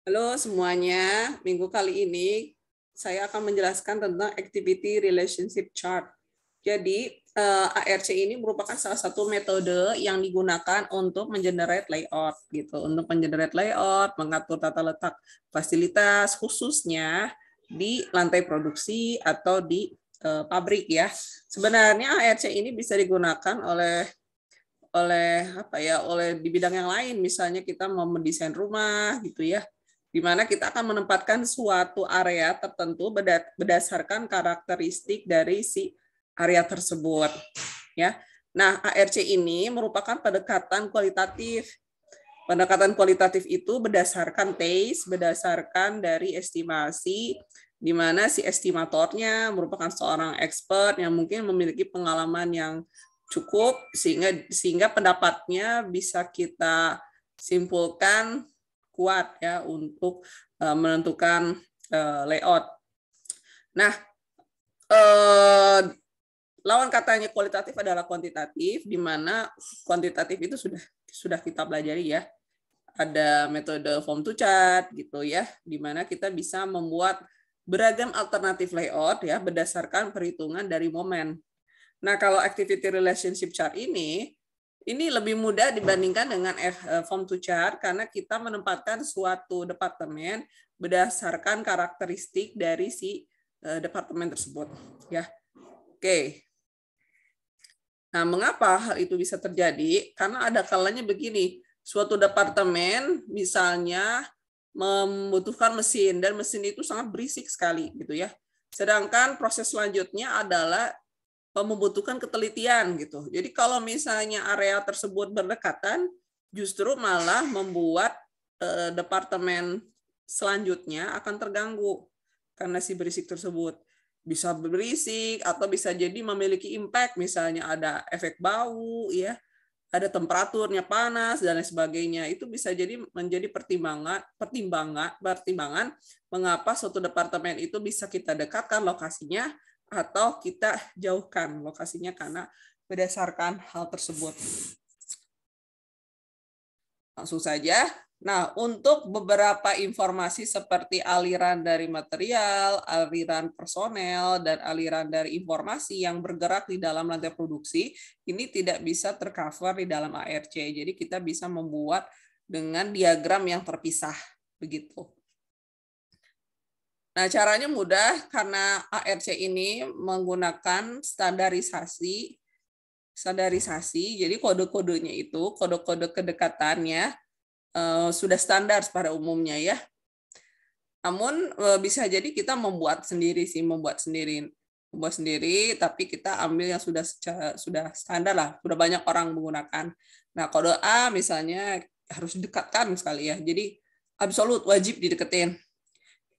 Halo semuanya, minggu kali ini saya akan menjelaskan tentang Activity Relationship Chart. Jadi, ARC ini merupakan salah satu metode yang digunakan untuk mengenerate layout gitu. Untuk mengenerate layout, mengatur tata letak fasilitas khususnya di lantai produksi atau di pabrik ya. Sebenarnya ARC ini bisa digunakan oleh di bidang yang lain, misalnya kita mau mendesain rumah gitu ya, di mana kita akan menempatkan suatu area tertentu berdasarkan karakteristik dari si area tersebut ya. Nah, ARC ini merupakan pendekatan kualitatif. Pendekatan kualitatif itu berdasarkan taste, berdasarkan dari estimasi, di mana si estimatornya merupakan seorang expert yang mungkin memiliki pengalaman yang cukup sehingga pendapatnya bisa kita simpulkan kuat ya untuk menentukan layout. Nah, lawan katanya kualitatif adalah kuantitatif, di mana kuantitatif itu sudah kita pelajari ya. Ada metode form to chart gitu ya, di mana kita bisa membuat beragam alternatif layout ya berdasarkan perhitungan dari momen. Nah, kalau activity relationship chart ini lebih mudah dibandingkan dengan form to chart karena kita menempatkan suatu departemen berdasarkan karakteristik dari si departemen tersebut ya. Oke. Nah, mengapa hal itu bisa terjadi? Karena ada kalanya begini, suatu departemen misalnya membutuhkan mesin dan mesin itu sangat berisik sekali gitu ya. Sedangkan proses selanjutnya adalah membutuhkan ketelitian gitu. Jadi kalau misalnya area tersebut berdekatan, justru malah membuat departemen selanjutnya akan terganggu karena si berisik tersebut. Bisa berisik atau bisa jadi memiliki impact, misalnya ada efek bau ya, ada temperaturnya panas dan lain sebagainya. Itu bisa jadi menjadi pertimbangan mengapa suatu departemen itu bisa kita dekatkan lokasinya atau kita jauhkan lokasinya karena berdasarkan hal tersebut. Langsung saja. Nah, untuk beberapa informasi seperti aliran dari material, aliran personel, dan aliran dari informasi yang bergerak di dalam lantai produksi, ini tidak bisa tercover di dalam ARC. Jadi kita bisa membuat dengan diagram yang terpisah. Begitu. Nah, caranya mudah karena ARC ini menggunakan standarisasi. Jadi kode-kodenya itu, kode-kode kedekatannya sudah standar pada umumnya ya. Namun bisa jadi kita membuat sendiri, tapi kita ambil yang sudah standar lah, sudah banyak orang menggunakan. Nah, kode A misalnya harus didekatkan sekali ya. Jadi absolut wajib dideketin.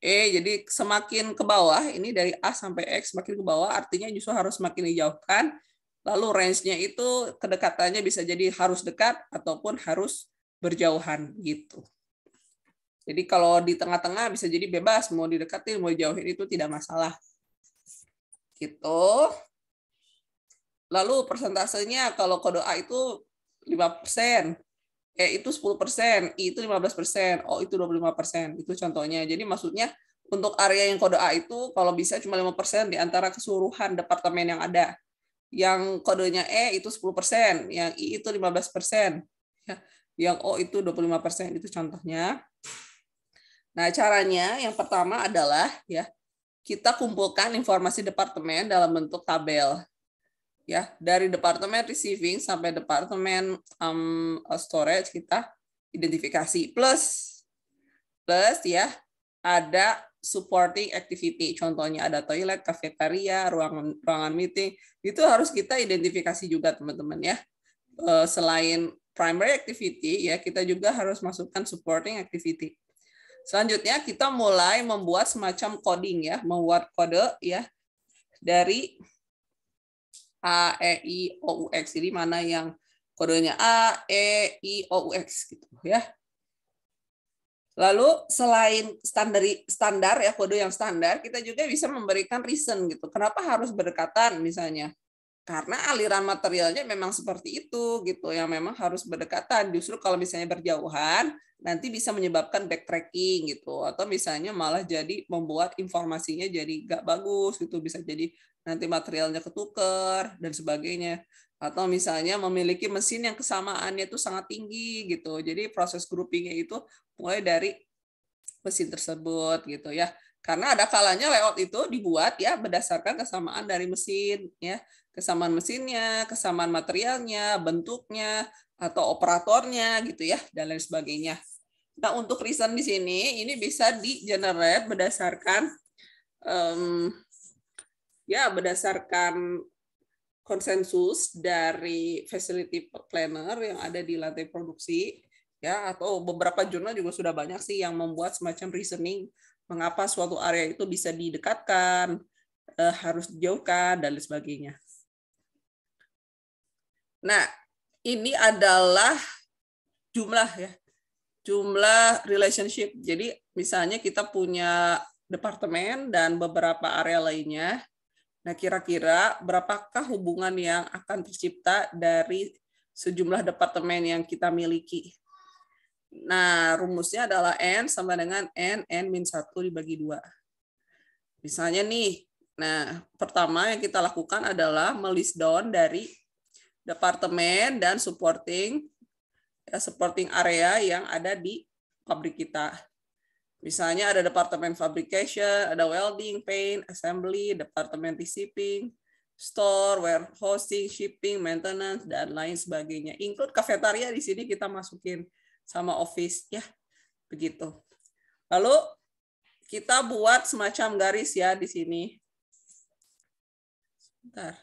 Jadi semakin ke bawah, ini dari A sampai X semakin ke bawah, artinya justru harus semakin dijauhkan. Lalu range-nya itu kedekatannya bisa jadi harus dekat ataupun harus berjauhan gitu. Jadi kalau di tengah-tengah bisa jadi bebas, mau didekatin, mau dijauhin itu tidak masalah. Gitu. Lalu persentasenya kalau kode A itu 5%, E itu 10%, I itu 15%, O itu 25%. Itu contohnya. Jadi maksudnya untuk area yang kode A itu kalau bisa cuma 5% di antara keseluruhan departemen yang ada. Yang kodenya E itu 10%, yang I itu 15%, yang O itu 25%. Itu contohnya. Nah, caranya yang pertama adalah ya kita kumpulkan informasi departemen dalam bentuk tabel. Ya, dari departemen receiving sampai departemen storage kita identifikasi plus ya ada supporting activity. Contohnya ada toilet, kafetaria, ruangan meeting. Itu harus kita identifikasi juga teman-teman ya. Selain primary activity ya kita juga harus masukkan supporting activity. Selanjutnya kita mulai membuat semacam coding ya, membuat kode ya dari A, E, I, O, U, X. Jadi mana yang kodenya A, E, I, O, U, X gitu ya. Lalu selain standar ya kode yang standar, kita juga bisa memberikan reason gitu. Kenapa harus berdekatan misalnya? Karena aliran materialnya memang seperti itu gitu, yang memang harus berdekatan. Justru kalau misalnya berjauhan, nanti bisa menyebabkan backtracking gitu, atau misalnya malah jadi membuat informasinya jadi nggak bagus gitu, bisa jadi nanti materialnya ketukar dan sebagainya. Atau misalnya memiliki mesin yang kesamaannya itu sangat tinggi gitu, jadi proses groupingnya itu mulai dari mesin tersebut gitu ya. Karena ada kalanya layout itu dibuat ya berdasarkan kesamaan dari mesin ya, kesamaan mesinnya, kesamaan materialnya, bentuknya atau operatornya gitu ya dan lain sebagainya. Nah, untuk reason di sini ini bisa di-generate berdasarkan berdasarkan konsensus dari facility planner yang ada di lantai produksi ya, atau beberapa jurnal juga sudah banyak sih yang membuat semacam reasoning mengapa suatu area itu bisa didekatkan, harus dijauhkan dan lain sebagainya. Nah, ini adalah jumlah ya, jumlah relationship. Jadi misalnya kita punya departemen dan beberapa area lainnya. Nah, kira-kira berapakah hubungan yang akan tercipta dari sejumlah departemen yang kita miliki? Nah, rumusnya adalah N sama dengan N-1 dibagi 2. Misalnya nih, nah pertama yang kita lakukan adalah melist down dari departemen dan supporting area yang ada di pabrik kita. Misalnya ada departemen fabrication, ada welding, paint, assembly, departemen receiving, store, warehousing, shipping, maintenance, dan lain sebagainya. Include cafeteria di sini kita masukin sama office ya, begitu. Lalu kita buat semacam garis ya di sini. Bentar.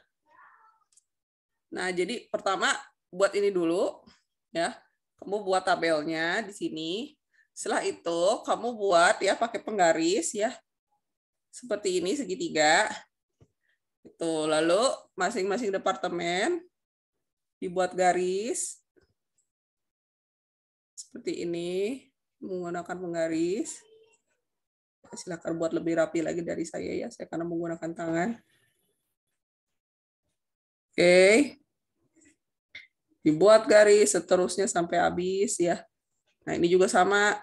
Nah, jadi pertama buat ini dulu ya. Kamu buat tabelnya di sini. Setelah itu kamu buat ya pakai penggaris ya. Seperti ini segitiga. Itu lalu masing-masing departemen dibuat garis seperti ini menggunakan penggaris. Silakan buat lebih rapi lagi dari saya ya, saya karena menggunakan tangan. Oke. Dibuat garis seterusnya sampai habis ya. Nah, ini juga sama.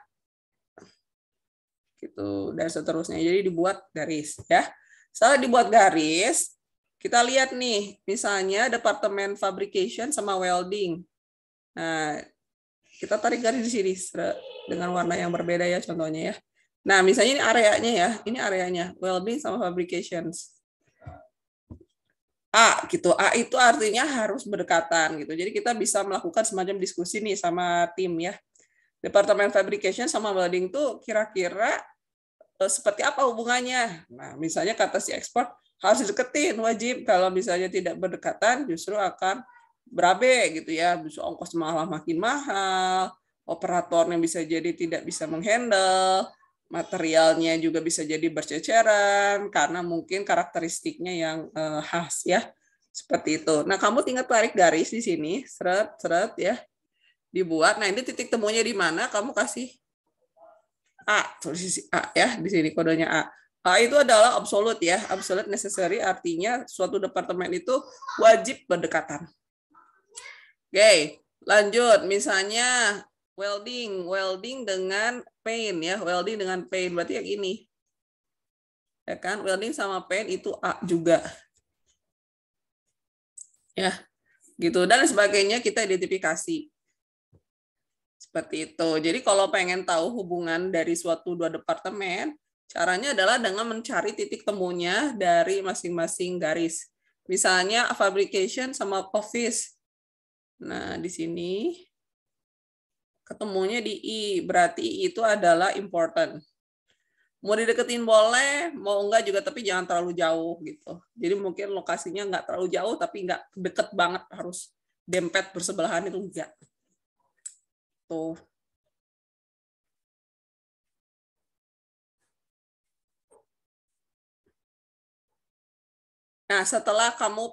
Gitu dan seterusnya. Jadi dibuat garis ya. Setelah dibuat garis, kita lihat nih, misalnya departemen fabrication sama welding. Nah, kita tarik garis di sini dengan warna yang berbeda ya contohnya ya. Nah, misalnya ini areanya ya, ini areanya welding sama fabrications. A gitu. A itu artinya harus berdekatan gitu. Jadi kita bisa melakukan semacam diskusi nih sama tim ya. Departemen fabrication sama welding tuh kira-kira seperti apa hubungannya? Nah, misalnya kata si ekspor harus dideketin, wajib. Kalau misalnya tidak berdekatan, justru akan berabe gitu ya. Justru ongkos malah makin mahal, operatornya bisa jadi tidak bisa menghandle, materialnya juga bisa jadi berceceran karena mungkin karakteristiknya yang khas ya. Seperti itu. Nah, kamu tinggal tarik garis di sini, seret ya. Dibuat. Nah, ini titik temunya di mana? Kamu kasih A, tulis A ya, di sini kodenya A. A itu adalah absolute ya, absolute necessary artinya suatu departemen itu wajib berdekatan. Oke, lanjut. Misalnya welding dengan paint ya, welding dengan paint berarti yang ini. Ya kan, welding sama paint itu A juga. Ya, gitu dan sebagainya kita identifikasi. Seperti itu. Jadi kalau pengen tahu hubungan dari suatu dua departemen, caranya adalah dengan mencari titik temunya dari masing-masing garis. Misalnya fabrication sama office. Nah, di sini ketemunya di I, berarti I itu adalah important. Mau dideketin boleh, mau enggak juga, tapi jangan terlalu jauh gitu. Jadi mungkin lokasinya enggak terlalu jauh, tapi enggak deket banget harus dempet bersebelahan itu enggak. Tuh. Nah, setelah kamu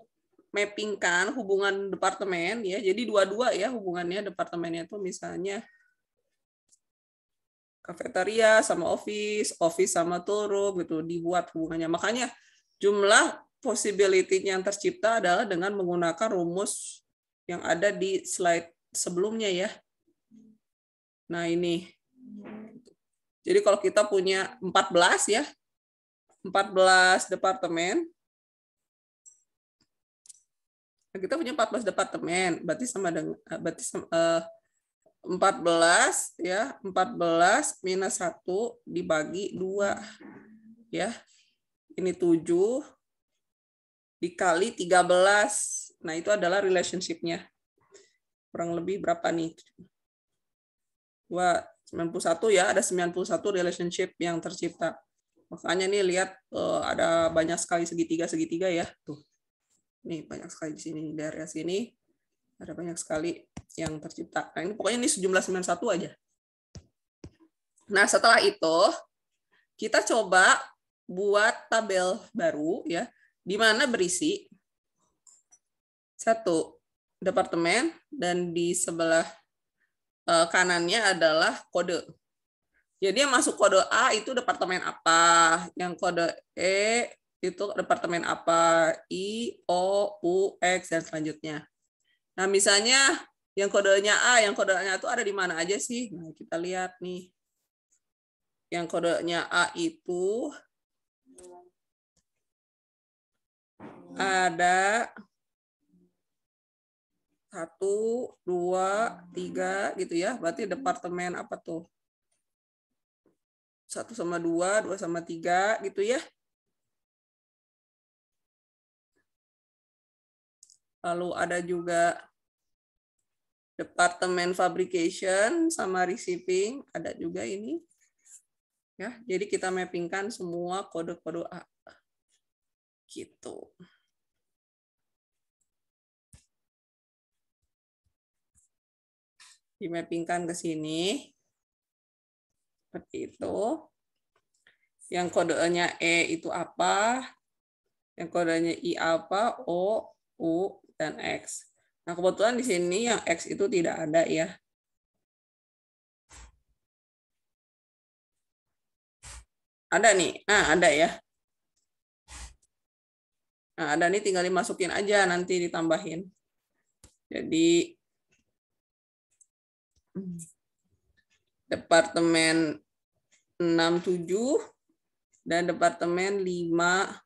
mappingkan hubungan departemen ya, jadi dua-dua ya hubungannya departemennya itu misalnya kafeteria sama office, office sama toolroom gitu dibuat hubungannya. Makanya jumlah possibility yang tercipta adalah dengan menggunakan rumus yang ada di slide sebelumnya ya. Nah, ini. Jadi kalau kita punya 14 ya, 14 departemen. Kita punya 14 departemen, berarti sama dengan 14 ya, 14 minus 1 dibagi 2 ya. Ini 7 dikali 13. Nah, itu adalah relationship-nya. Kurang lebih berapa nih? 91 ya, ada 91 relationship yang tercipta. Makanya nih lihat ada banyak sekali segitiga-segitiga ya. Tuh. Nih banyak sekali di sini, di area sini ada banyak sekali yang tercipta. Nah, ini pokoknya ini sejumlah 91 aja. Nah, setelah itu kita coba buat tabel baru ya, di mana berisi satu departemen dan di sebelah kanannya adalah kode. Jadi yang masuk kode A itu departemen apa, yang kode E itu departemen apa, I, O, U, X, dan selanjutnya. Nah, misalnya yang kodenya A, yang kodenya itu ada di mana aja sih? Nah, kita lihat nih. Yang kodenya A itu ada 1, 2, 3 gitu ya. Berarti departemen apa tuh? 1 sama 2, 2 sama 3 gitu ya. Lalu ada juga departemen fabrication sama receiving, ada juga ini. Ya, jadi kita mappingkan semua kode-kode A. Gitu. Dimappingkan ke sini. Seperti itu. Yang kodenya E itu apa? Yang kodenya I apa? O, U, dan X. Nah, kebetulan di sini yang X itu tidak ada ya. Ada nih. Nah, ada ya. Nah, ada nih tinggal dimasukin aja, nanti ditambahin. Jadi, departemen 67 dan departemen 5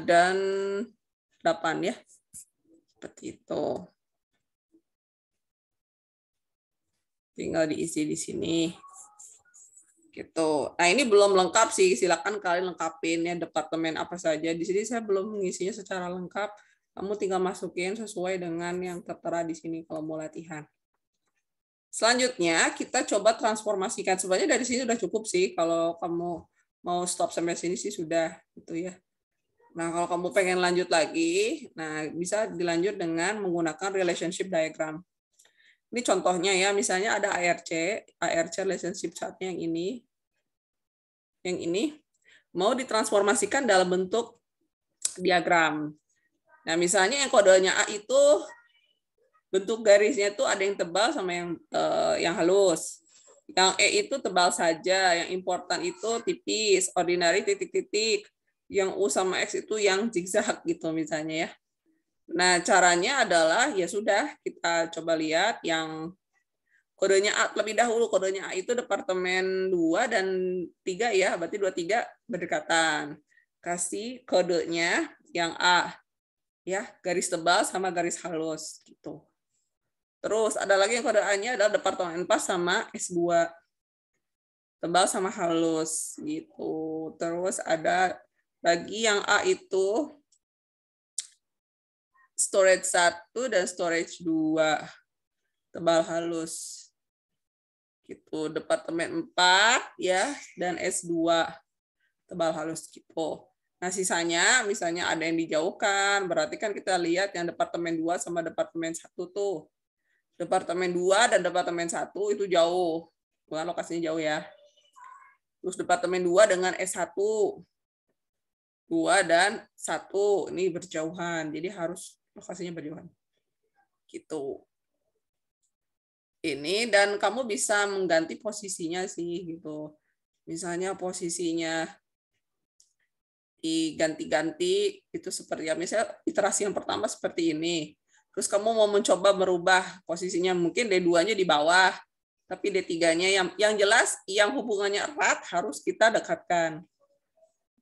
dan 8 ya. Seperti itu. Tinggal diisi di sini. Gitu. Nah, ini belum lengkap sih. Silakan kalian lengkapin ya departemen apa saja. Di sini saya belum mengisinya secara lengkap. Kamu tinggal masukin sesuai dengan yang tertera di sini kalau mau latihan. Selanjutnya kita coba transformasikan. Sebenarnya dari sini sudah cukup sih. Kalau kamu mau stop sampai sini sih sudah gitu ya. Nah, kalau kamu pengen lanjut lagi, nah bisa dilanjut dengan menggunakan relationship diagram. Ini contohnya ya, misalnya ada ARC relationship chart-nya yang ini mau ditransformasikan dalam bentuk diagram. Nah, misalnya yang kodenya A itu bentuk garisnya itu ada yang tebal sama yang halus. Yang E itu tebal saja, yang important itu tipis, ordinary titik-titik. Yang U sama X itu yang zigzag gitu misalnya ya. Nah, caranya adalah ya sudah kita coba lihat yang kodenya A lebih dahulu. Kodenya A itu departemen 2 dan 3 ya, berarti 2 3 berdekatan. Kasih kodenya yang A ya, garis tebal sama garis halus gitu. Terus ada lagi yang kode A-nya adalah departemen 4 sama S2. Tebal sama halus gitu. Terus ada lagi yang A itu storage 1 dan storage 2. Tebal halus. Gitu. Departemen 4 ya dan S2. Tebal halus gitu. Nah, sisanya misalnya ada yang dijauhkan, berarti kan kita lihat yang departemen 2 sama departemen 1 tuh. Departemen 2 dan departemen 1 itu jauh. Bukan lokasinya jauh ya. Terus departemen 2 dengan S1. 2 dan 1 ini berjauhan. Jadi harus lokasinya berjauhan. Gitu. Ini dan kamu bisa mengganti posisinya sih gitu. Misalnya posisinya diganti-ganti itu seperti ya, misalnya iterasi yang pertama seperti ini. Terus kamu mau mencoba merubah posisinya, mungkin D2-nya di bawah, tapi D3-nya yang jelas yang hubungannya erat harus kita dekatkan.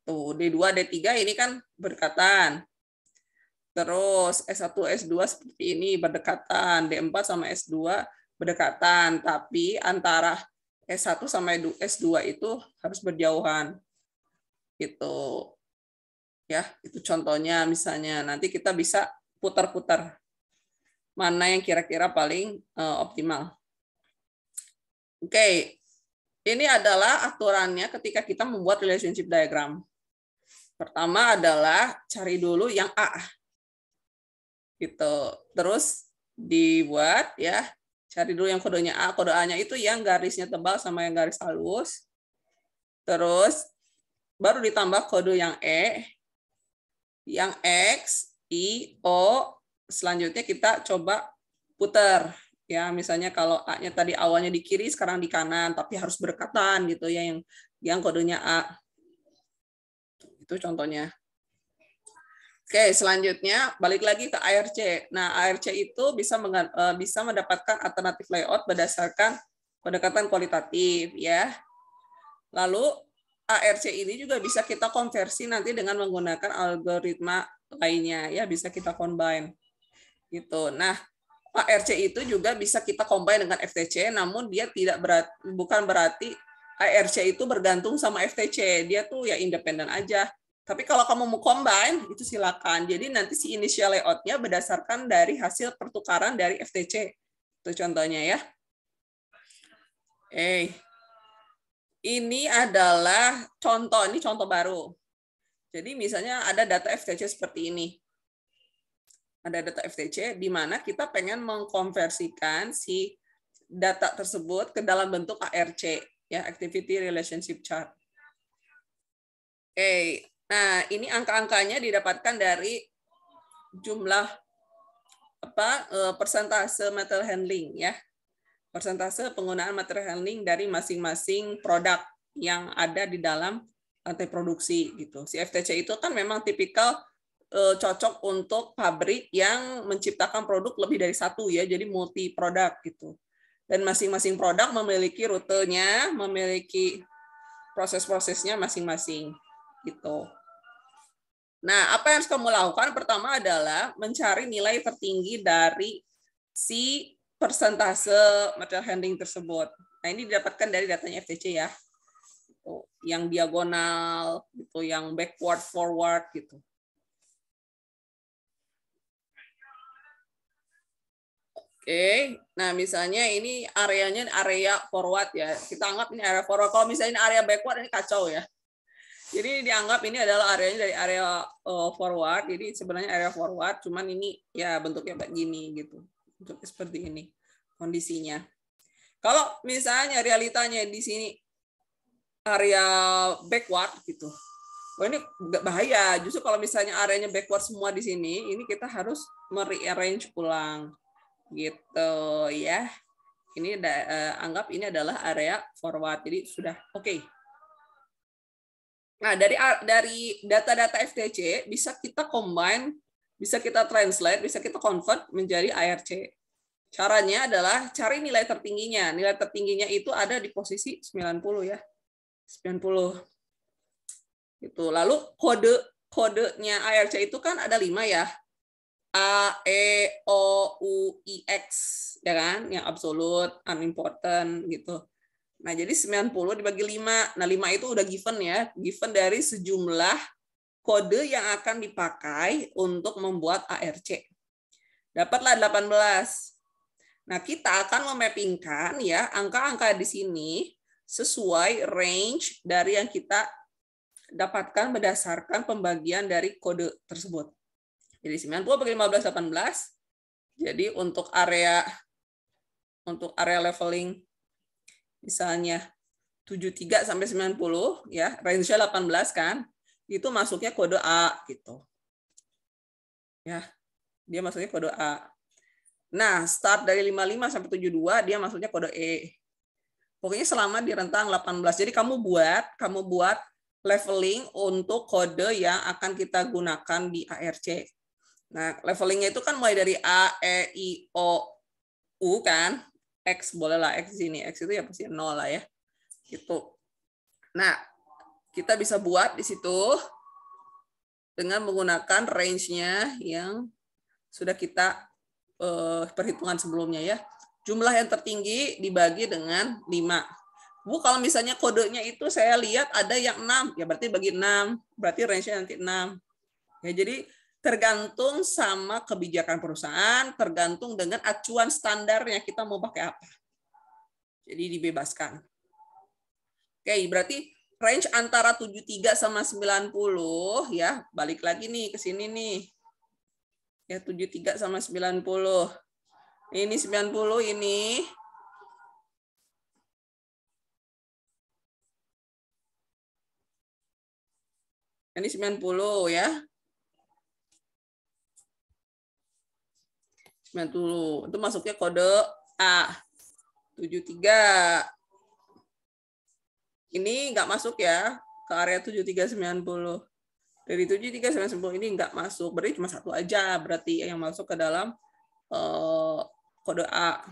Tuh, D2, D3 ini kan berdekatan. Terus S1, S2 seperti ini berdekatan, D4 sama S2 berdekatan, tapi antara S1 sama S2 itu harus berjauhan. Gitu. Ya, itu contohnya misalnya. Nanti kita bisa putar-putar mana yang kira-kira paling optimal. Oke. Ini adalah aturannya ketika kita membuat relationship diagram. Pertama adalah cari dulu yang A. Gitu. Terus dibuat ya. Cari dulu yang kodenya A. Kode A-nya itu yang garisnya tebal sama yang garis halus. Terus baru ditambah kode yang E, yang X, I, O. Selanjutnya kita coba putar. Ya, misalnya kalau A-nya tadi awalnya di kiri, sekarang di kanan, tapi harus berdekatan gitu ya, yang kodenya A. Itu contohnya. Oke, selanjutnya balik lagi ke ARC. Nah, ARC itu bisa mendapatkan alternatif layout berdasarkan pendekatan kualitatif ya. Lalu ARC ini juga bisa kita konversi nanti dengan menggunakan algoritma lainnya ya, bisa kita combine. Gitu. Nah, ARC itu juga bisa kita combine dengan FTC, namun dia bukan berarti ARC itu bergantung sama FTC. Dia tuh ya independen aja. Tapi kalau kamu mau combine, itu silakan. Jadi nanti si initial layout-nya berdasarkan dari hasil pertukaran dari FTC. Itu contohnya ya. Ini adalah contoh, ini contoh baru. Jadi misalnya ada data FTC seperti ini. Ada data FTC di mana kita pengen mengkonversikan si data tersebut ke dalam bentuk ARC, ya, Activity Relationship Chart. Oke. Nah, ini angka-angkanya didapatkan dari jumlah persentase material handling ya. Persentase penggunaan material handling dari masing-masing produk yang ada di dalam rantai produksi gitu. Si FTC itu kan memang tipikal cocok untuk pabrik yang menciptakan produk lebih dari satu ya, jadi multi produk gitu. Dan masing-masing produk memiliki rutenya, memiliki proses-prosesnya masing-masing gitu. Nah, apa yang harus kamu lakukan? Pertama adalah mencari nilai tertinggi dari si persentase material handling tersebut. Nah, ini didapatkan dari datanya FTC ya. Yang diagonal, gitu, yang backward, forward, gitu. Oke, nah misalnya ini areanya area forward ya. Kita anggap ini area forward. Kalau misalnya ini area backward, ini kacau ya. Jadi dianggap ini adalah areanya dari area forward. Jadi sebenarnya area forward, cuman ini ya bentuknya begini gitu. Bentuknya seperti ini kondisinya. Kalau misalnya realitanya di sini area backward gitu. Wah, ini bahaya. Justru kalau misalnya areanya backward semua di sini, ini kita harus merearrange ulang. Gitu ya. Ini anggap ini adalah area forward. Jadi sudah oke. Nah, dari data-data FTC bisa kita combine, bisa kita translate, bisa kita convert menjadi ARC. Caranya adalah cari nilai tertingginya. Nilai tertingginya itu ada di posisi 90 ya. 90. Itu. Lalu kodenya ARC itu kan ada 5 ya. A, E, O, U, I, X, ya kan? Yang absolute, unimportant gitu. Nah, jadi 90 dibagi 5. Nah, 5 itu udah given ya. Given dari sejumlah kode yang akan dipakai untuk membuat ARC. Dapatlah 18. Nah, kita akan memappingkan ya angka-angka di sini sesuai range dari yang kita dapatkan berdasarkan pembagian dari kode tersebut. Jadi 90 bagi 15, 18. Jadi untuk area leveling misalnya 73 sampai 90 ya, range-nya 18 kan. Itu masuknya kode A gitu. Ya. Dia masuknya kode A. Nah, start dari 55 sampai 72 dia masuknya kode E. Pokoknya selama di rentang 18. Jadi kamu buat leveling untuk kode yang akan kita gunakan di ARC. Nah, levelingnya itu kan mulai dari A, E, I, O, U kan. X bolehlah X di sini. X itu ya pasti 0 lah ya. Gitu. Nah, kita bisa buat di situ dengan menggunakan range-nya yang sudah kita perhitungan sebelumnya ya. Jumlah yang tertinggi dibagi dengan 5. Bu, kalau misalnya kodenya itu saya lihat ada yang 6, ya berarti bagi 6, berarti range-nya nanti 6. Ya, jadi tergantung sama kebijakan perusahaan, tergantung dengan acuan standarnya kita mau pakai apa. Jadi dibebaskan. Oke, berarti range antara 73 sama 90 ya, balik lagi nih ke sini nih. Ya, 73 sama 90. Ini 90 ini. Ini 90 ya. 90. Itu masuknya kode A. 73. Ini nggak masuk ya ke area 7390. Dari 7390 ini nggak masuk. Berarti cuma satu aja berarti yang masuk ke dalam kode A.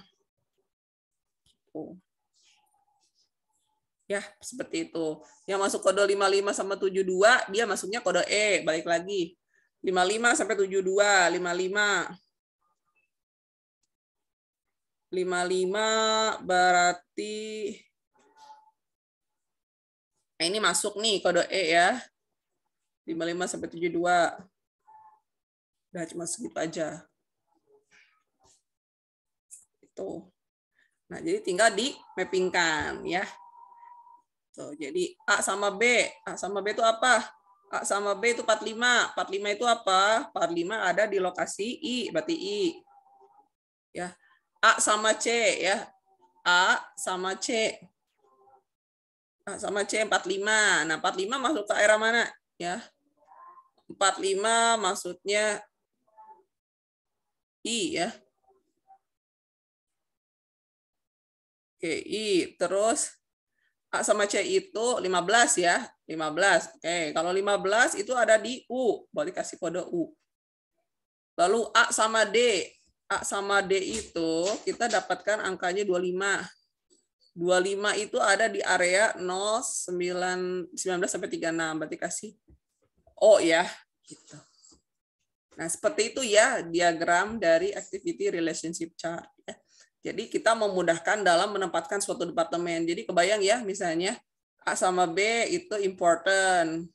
Ya, seperti itu. Yang masuk kode 55 sama 72, dia masuknya kode E. Balik lagi. 55 sampai 72, 55. 55 berarti ini masuk nih kode E ya. 55 sampai 72. Udah cuma segitu aja. Itu. Nah, jadi tinggal di mappingkan ya. Tuh, jadi A sama B. A sama B itu apa? A sama B itu 45. 45 itu apa? 45 ada di lokasi I, berarti I. Ya. A sama C ya. A sama C. A sama C 45. Nah, 45 masuk ke area mana? Ya. 45 maksudnya I ya. Oke, I. Terus A sama C itu 15 ya. 15. Oke, kalau 15 itu ada di U. Boleh kasih kode U. Lalu A sama D. A sama D itu kita dapatkan angkanya 25. 25 itu ada di area 19 sampai 36. Berarti kasih O ya. Gitu. Nah, seperti itu ya diagram dari activity relationship chart. Ya. Jadi kita memudahkan dalam menempatkan suatu departemen. Jadi kebayang ya, misalnya A sama B itu important,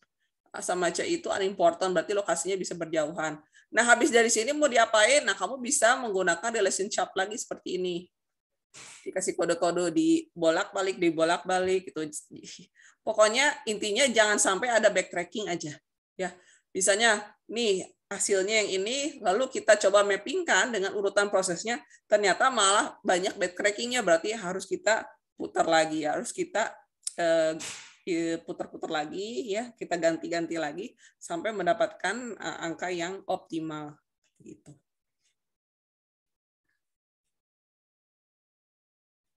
A sama C itu unimportant, berarti lokasinya bisa berjauhan. Nah, habis dari sini mau diapain? Nah, kamu bisa menggunakan relationship lagi seperti ini. Dikasih kode-kode dibolak-balik gitu. Pokoknya intinya jangan sampai ada backtracking aja. Ya, misalnya nih hasilnya yang ini, lalu kita coba mappingkan dengan urutan prosesnya, ternyata malah banyak backtrackingnya, berarti harus kita putar lagi, harus kita putar-putar lagi, ya kita ganti-ganti lagi sampai mendapatkan angka yang optimal. Gitu.